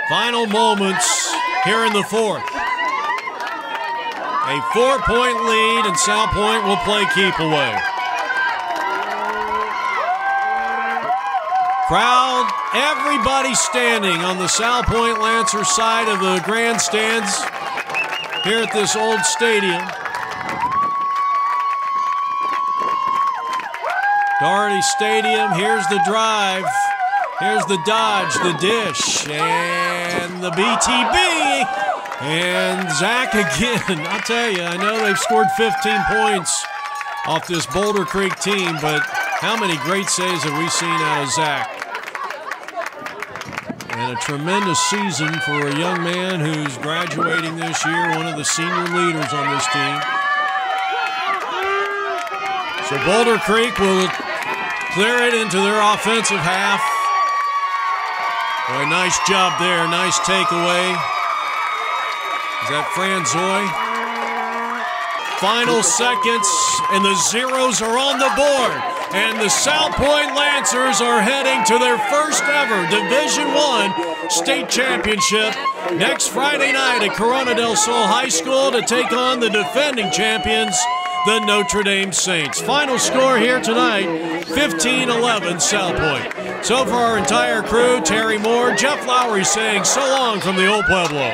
Final moments here in the 4th. A 4-point lead, and Salpointe will play keep away. Crowd, everybody standing on the Salpointe Lancers side of the grandstands here at this old stadium. Doherty Stadium, here's the drive. Here's the dodge, the dish, and the BTB. And Zach again. I'll tell you, I know they've scored 15 points off this Boulder Creek team, but how many great saves have we seen out of Zach? And a tremendous season for a young man who's graduating this year, one of the senior leaders on this team. So Boulder Creek will clear it into their offensive half. Boy, nice job there, nice takeaway. Is that Franzoy? Final seconds, and the zeros are on the board. And the Salpointe Lancers are heading to their first ever Division I state championship next Friday night at Corona del Sol High School to take on the defending champions, the Notre Dame Saints. Final score here tonight, 15-11 Salpointe. So for our entire crew, Terry Moore, Jeff Lowry saying so long from the Old Pueblo.